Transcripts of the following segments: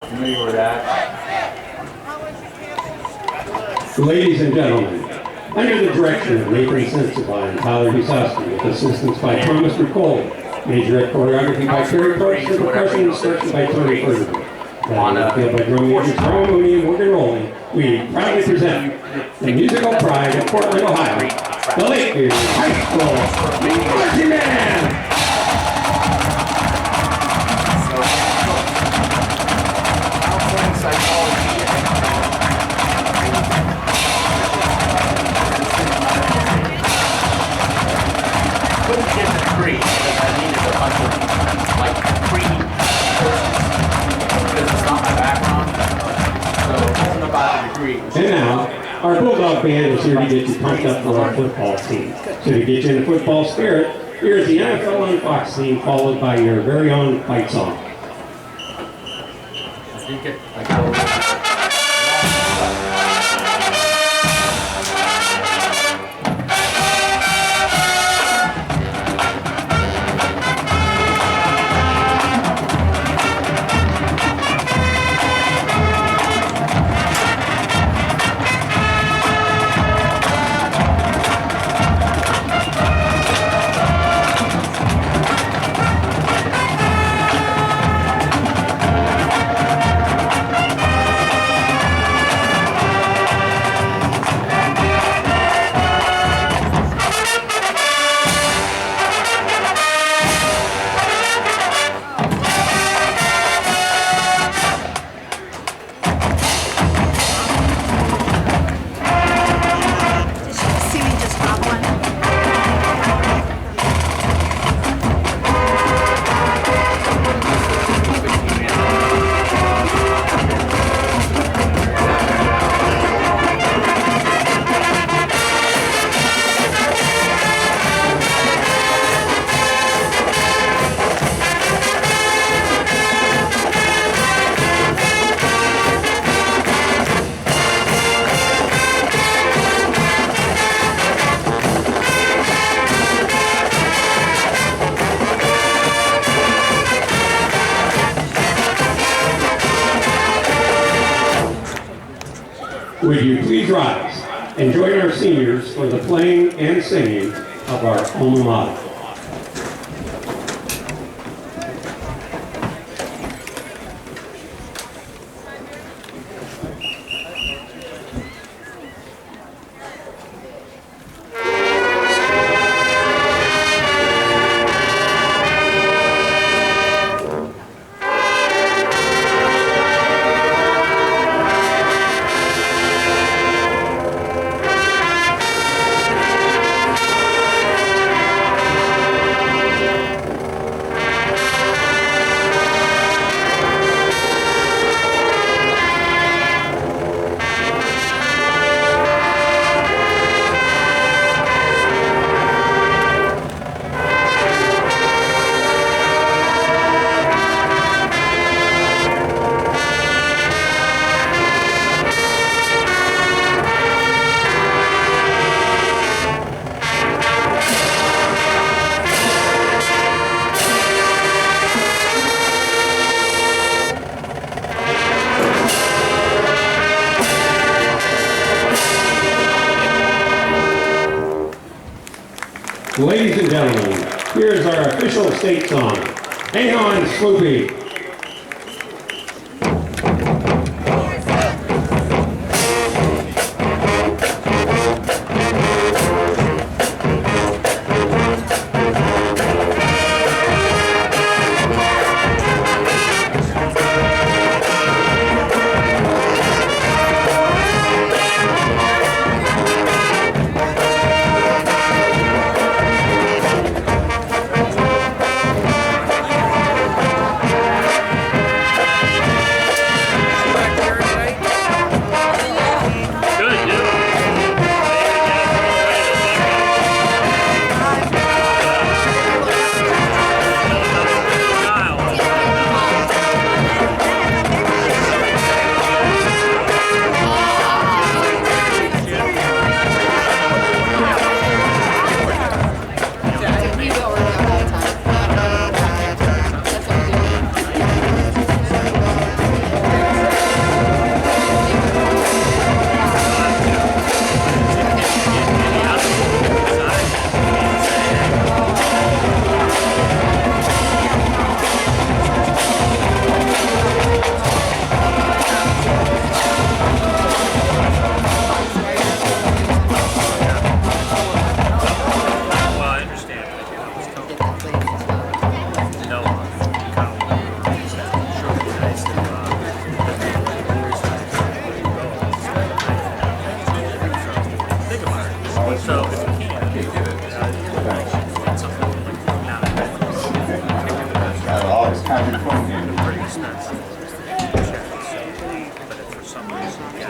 Familiar with that? Ladies and gentlemen, under the direction of Nathan Sensibai and Tyler Husowski, with assistance by Thomas McColl, major choreography by Terry Parks, and percussion instruction by Tony Ferdinand. Field by drum majors Carl Mooney and Morgan Rowley, we proudly present the musical pride of Portland, Ohio, the Lakeview High School Marching Band! Couldn't get the degree because I needed a bunch of like courses because it's not my background. So it wasn't about the degree. And now, our Bulldog Band is here to get you pumped up for our football team. So to get you in the football spirit, here's the NFL on Fox theme, followed by your very own fight song. I think it like I Would you please rise and join our seniors for the playing and singing of our alma mater. Ladies and gentlemen, here's our official state song. Hang on, Sloopy. The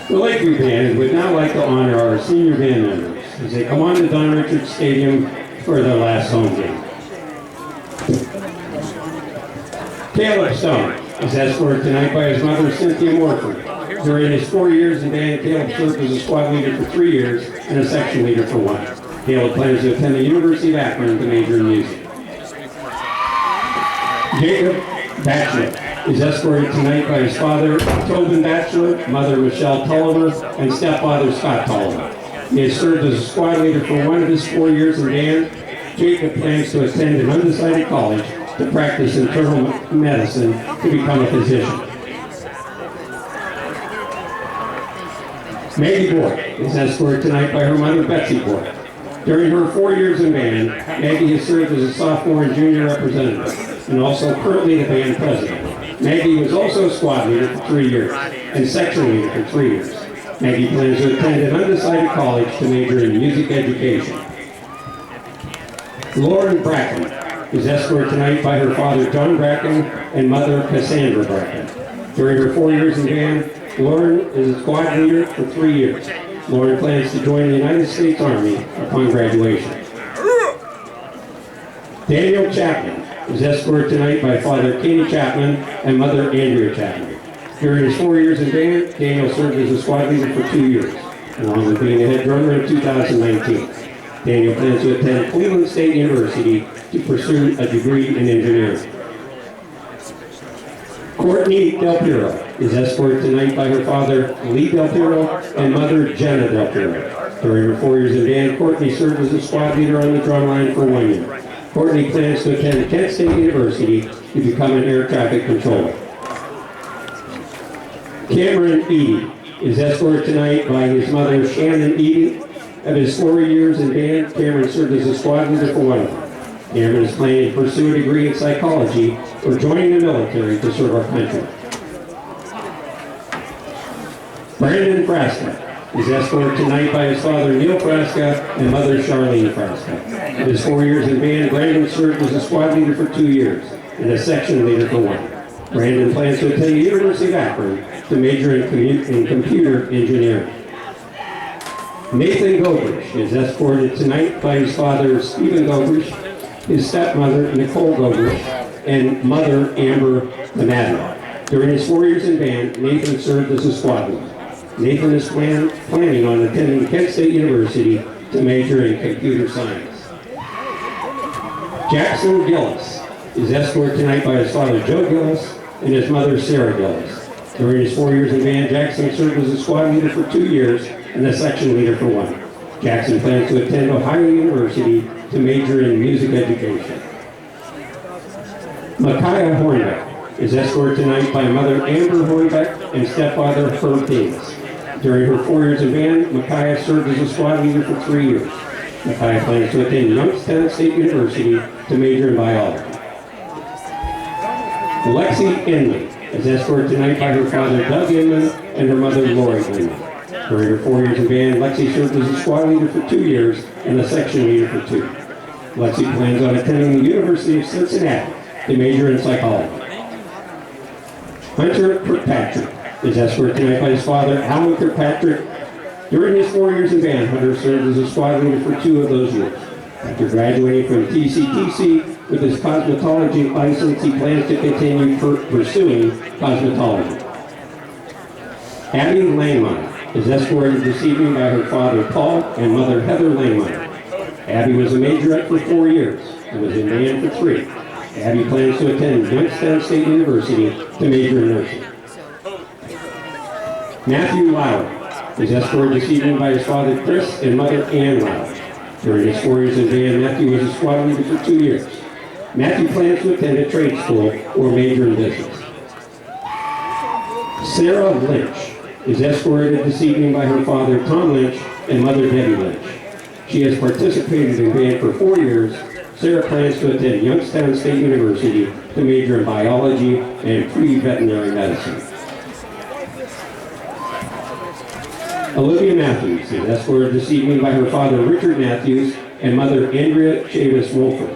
Lakeview Band would now like to honor our senior band members as they come on to Don Richards Stadium for their last home game. Caleb Stone is escorted tonight by his mother, Cynthia Morford. During his 4 years in band, Caleb served as a squad leader for 3 years and a section leader for 1. Caleb plans to attend the University of Akron to major in music. Jacob Batchelor is escorted tonight by his father, Tobin Batchelor, mother Michelle Tolliver, and stepfather Scott Tolliver. He has served as a squad leader for 1 of his 4 years in band. Jacob plans to attend an undecided college to practice internal medicine to become a physician. Maggie Boyd is escorted tonight by her mother, Betsy Boyd. During her 4 years in band, Maggie has served as a sophomore and junior representative, and also currently the band president. Maggie was also a squad leader for 3 years, and section leader for 3 years. Maggie plans to attend an undecided college to major in music education. Lauren Bracken is escorted tonight by her father, John Bracken, and mother, Cassandra Bracken. During her 4 years in band, Lauren is a squad leader for 3 years. Lauren plans to join the United States Army upon graduation. Daniel Chapman is escorted tonight by father, Kenny Chapman, and mother, Andrea Chapman. During his 4 years in band, Daniel served as a squad leader for 2 years, along with being a head drummer in 2019. Daniel plans to attend Cleveland State University to pursue a degree in engineering. Courtney Del Piero is escorted tonight by her father, Lee Del Piero, and mother, Jenna Del Piero. During her 4 years in band, Courtney served as a squad leader on the drum line for 1 year. Courtney plans to attend Kent State University to become an air traffic controller. Cameron Eady is escorted tonight by his mother, Shannon Eady. Of his 4 years in band, Cameron served as a squad leader for 1 of them. Cameron is planning to pursue a degree in psychology or joining the military to serve our country. Brandon Frasca is escorted tonight by his father, Neil Frasca, and mother, Charlene Frasca. Of his 4 years in band, Brandon served as a squad leader for 2 years and a section leader for 1. Brandon plans to attend the University of Akron to major in computer engineering. Nathan Gobridge is escorted tonight by his father, Stephen Gobridge, his stepmother, Nicole Gobridge, and mother, Amber Madden. During his 4 years in band, Nathan served as a squad leader. Nathan is planning on attending Kent State University to major in computer science. Jackson Gillis is escorted tonight by his father, Joe Gillis, and his mother, Sarah Gillis. During his 4 years in band, Jackson served as a squad leader for 2 years and a section leader for 1. Jackson plans to attend Ohio University to major in music education. Micaiah Hornbeck is escorted tonight by mother Amber Hornbeck and stepfather Herb Davis. During her 4 years in band, Micaiah served as a squad leader for 3 years. Micaiah plans to attend Youngstown State University to major in biology. Lexi Inman is escorted tonight by her father Doug Inman and her mother Lori Inman. During her 4 years in band, Lexi served as a squad leader for 2 years and a section leader for 2. Lexi plans on attending the University of Cincinnati to major in psychology. Hunter Kirkpatrick is escorted tonight by his father, Alan Kirkpatrick. During his 4 years in band, Hunter served as a squad leader for 2 of those years. After graduating from TCTC with his cosmetology license, he plans to continue pursuing cosmetology. Abby Langmeyer is escorted this evening by her father, Paul, and mother, Heather Langmeyer. Abby was a majorette for 4 years and was in band for 3. Abby plans to attend Youngstown State University to major in nursing. Matthew Lowry is escorted this evening by his father, Chris, and mother, Ann Lowry. During his 4 years in band, Matthew was a squad leader for 2 years. Matthew plans to attend a trade school or major in business. Sarah Lynch is escorted this evening by her father, Tom Lynch, and mother, Debbie Lynch. She has participated in band for 4 years. Sarah plans to attend Youngstown State University to major in biology and pre-veterinary medicine. Olivia Matthews is escorted this evening by her father Richard Matthews and mother Andrea Chavis Wolford.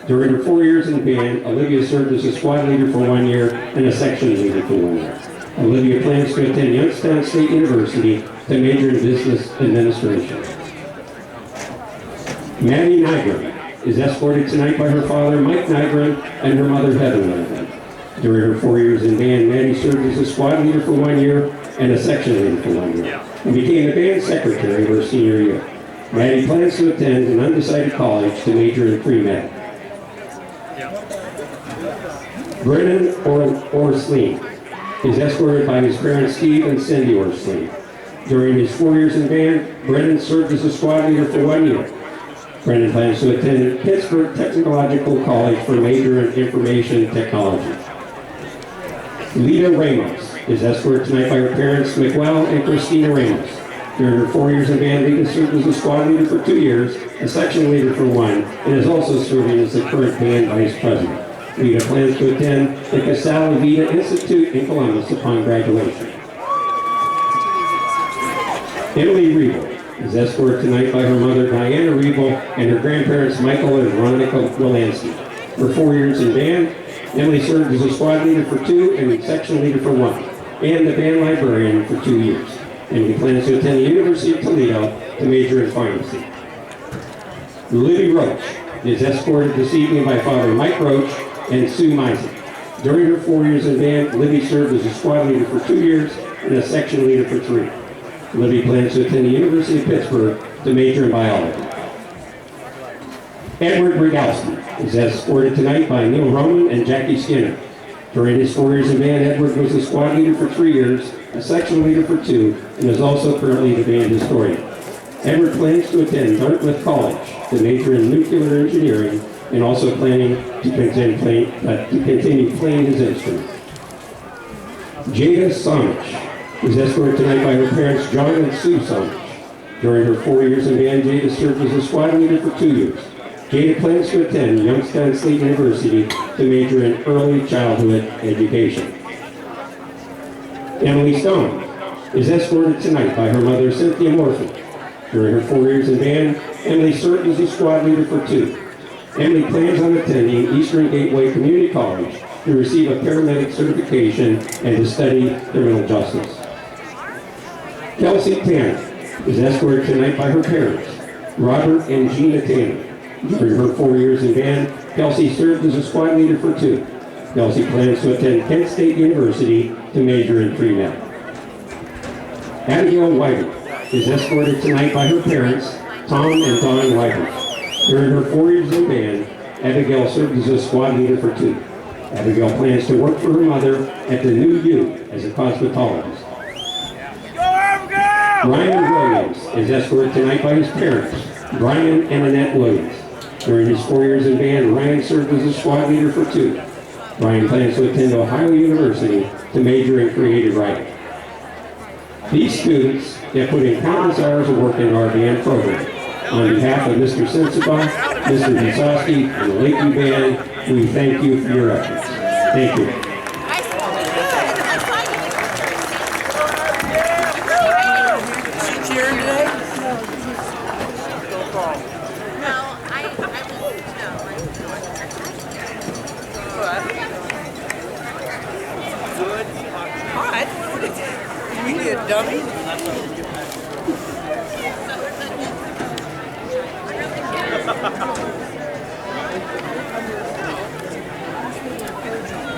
During her 4 years in the band, Olivia served as a squad leader for 1 year and a section leader for 1 year. Olivia plans to attend Youngstown State University to major in business administration. Maddie Nygren is escorted tonight by her father Mike Nygren and her mother Heather Nygren. During her 4 years in band, Maddie served as a squad leader for 1 year and a section leader for 1 year, and became the band secretary her senior year. Maddie plans to attend an undecided college to major in pre-med. Brennan Orsleen is escorted by his parents Steve and Cindy Orsleen. During his 4 years in band, Brennan served as a squad leader for 1 year. Brennan plans to attend Pittsburgh Technological College for a major in information technology. Lita Ramos is escorted tonight by her parents Miguel and Christina Ramos. During her 4 years in band, Lita served as a squad leader for 2 years, a section leader for 1, and is also serving as the current band vice president. Lita plans to attend the Casale Vita Institute in Columbus upon graduation. Emily Riebel is escorted tonight by her mother Diana Riebel and her grandparents Michael and Veronica Wilansky. For 4 years in band, Emily served as a squad leader for 2 and a section leader for 1, and the band librarian for 2 years. Emily plans to attend the University of Toledo to major in pharmacy. Libby Roach is escorted this evening by Father Mike Roach and Sue Meisel. During her 4 years in band, Libby served as a squad leader for 2 years and a section leader for 3. Libby plans to attend the University of Pittsburgh to major in biology. Edward Bregowski is escorted tonight by Neil Roman and Jackie Skinner. During his 4 years in band, Edward was a squad leader for 3 years, a section leader for 2, and is also currently the band historian. Edward plans to attend Dartmouth College to major in nuclear engineering and also planning to continue playing his instrument. Jada Sonich is escorted tonight by her parents John and Sue Sonich. During her 4 years in band, Jada served as a squad leader for 2 years. Jada plans to attend Youngstown State University to major in early childhood education. Emily Stone is escorted tonight by her mother Cynthia Morphy. During her 4 years in band, Emily served as a squad leader for 2. Emily plans on attending Eastern Gateway Community College to receive a paramedic certification and to study criminal justice. Kelsey Tanner is escorted tonight by her parents, Robert and Gina Tanner. During her 4 years in band, Kelsey served as a squad leader for 2. Kelsey plans to attend Kent State University to major in pre-med. Abigail Whiter is escorted tonight by her parents, Tom and Dawn Whiter. During her 4 years in band, Abigail served as a squad leader for 2. Abigail plans to work for her mother at the New U as a cosmetologist. Ryan Williams is escorted tonight by his parents, Brian and Annette Williams. During his 4 years in band, Ryan served as a squad leader for 2. Ryan plans to attend Ohio University to major in creative writing. These students have put in countless hours of work into our band program. On behalf of Mr. Sensabaugh, Mr. Visosky, and the Lakeview Band, we thank you for your efforts. Thank you. Dummy.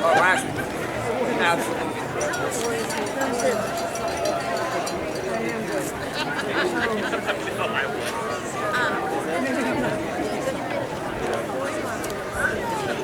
Oh, last week. Absolutely.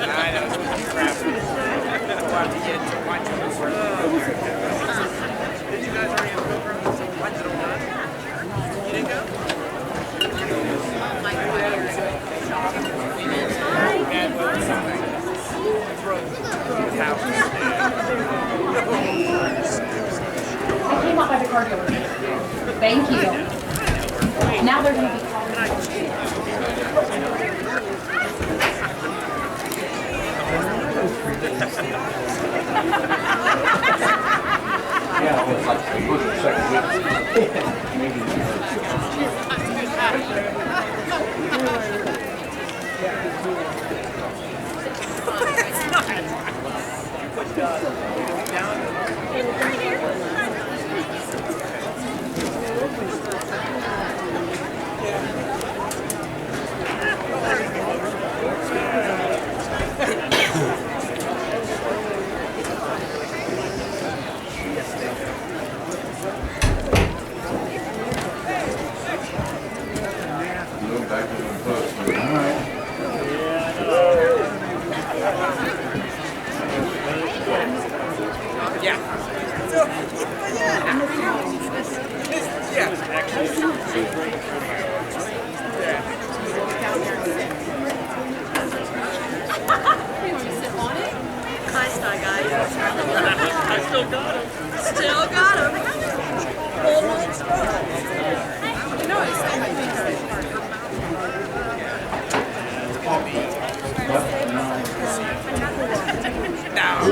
I know. Crap. Want to get to watch this. Did you guys already have programs? Why did it not? You didn't go? I came up by the car dealership. Thank you. Now they're going to be calling. Yeah, it was like the first or second week. Yeah. So, yeah. Nice guy, guys. I still got him. Still got him. Old old spot.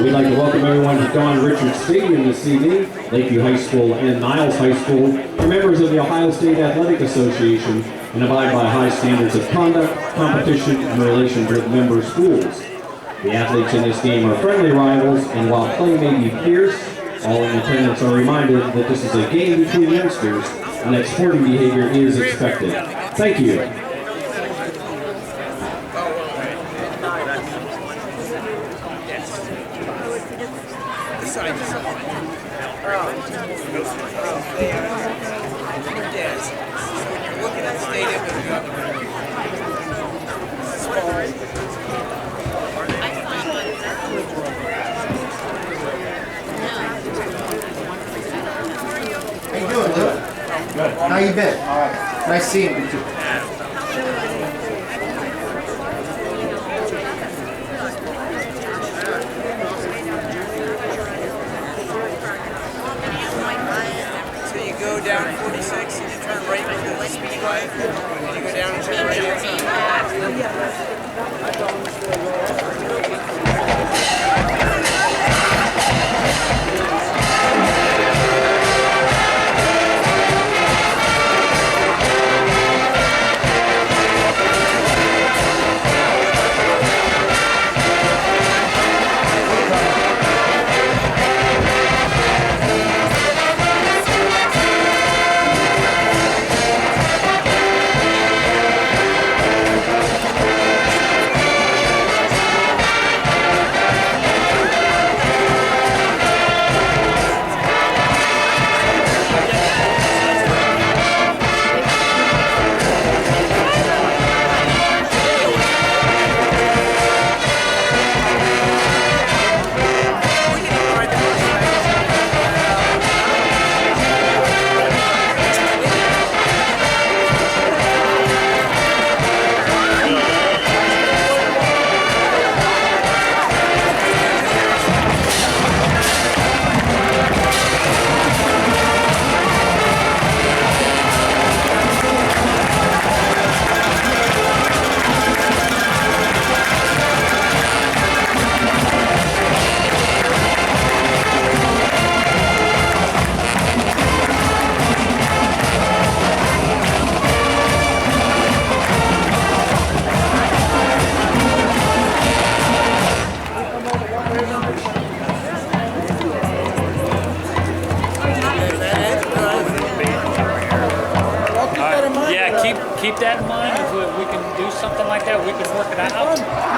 We'd like to welcome everyone to Don Richards Stadium this evening. Lakeview High School and Niles High School are members of the Ohio State Athletic Association and abide by high standards of conduct, competition, and relations with member schools. The athletes in this game are friendly rivals, and while play may be fierce, all in attendance are reminded that this is a game between youngsters and that sporting behavior is expected. Thank you. Yes. When you're looking at the stadium, How you doing, Luke? Good. How you been? All right. Nice seeing you too. so you go down 46 and you turn right into the speedway, and you go down and turn right into keep that in mind. If we can do something like that, we can work it out.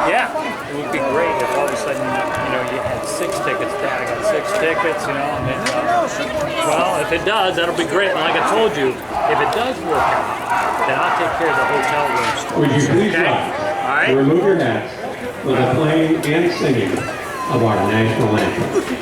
Yeah, it would be great if all of a sudden, you had 6 tickets. Dad, I got 6 tickets, and then, well, if it does, that'll be great. And like I told you, if it does work out, then I'll take care of the hotel rooms. Would you please rise to remove your hats for the playing and singing of our national anthem?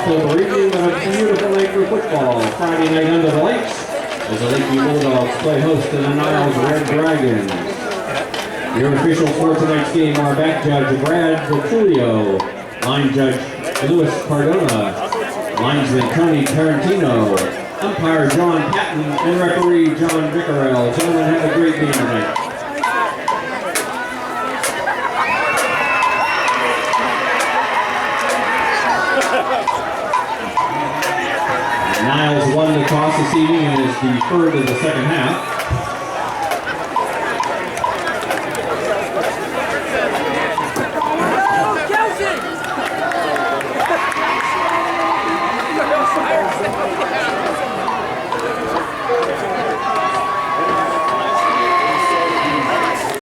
October evening on a beautiful night for football. Friday night under the lights as the Lakeview Bulldogs play host to the Niles Red Dragons. Your officials for tonight's game are back judge Brad Vitulio, line judge Louis Cardona, linesman Tony Tarantino, umpire John Patton, and referee John Vickerell. Gentlemen, have a great game tonight. Niles won the toss this evening and is deferred to the second half.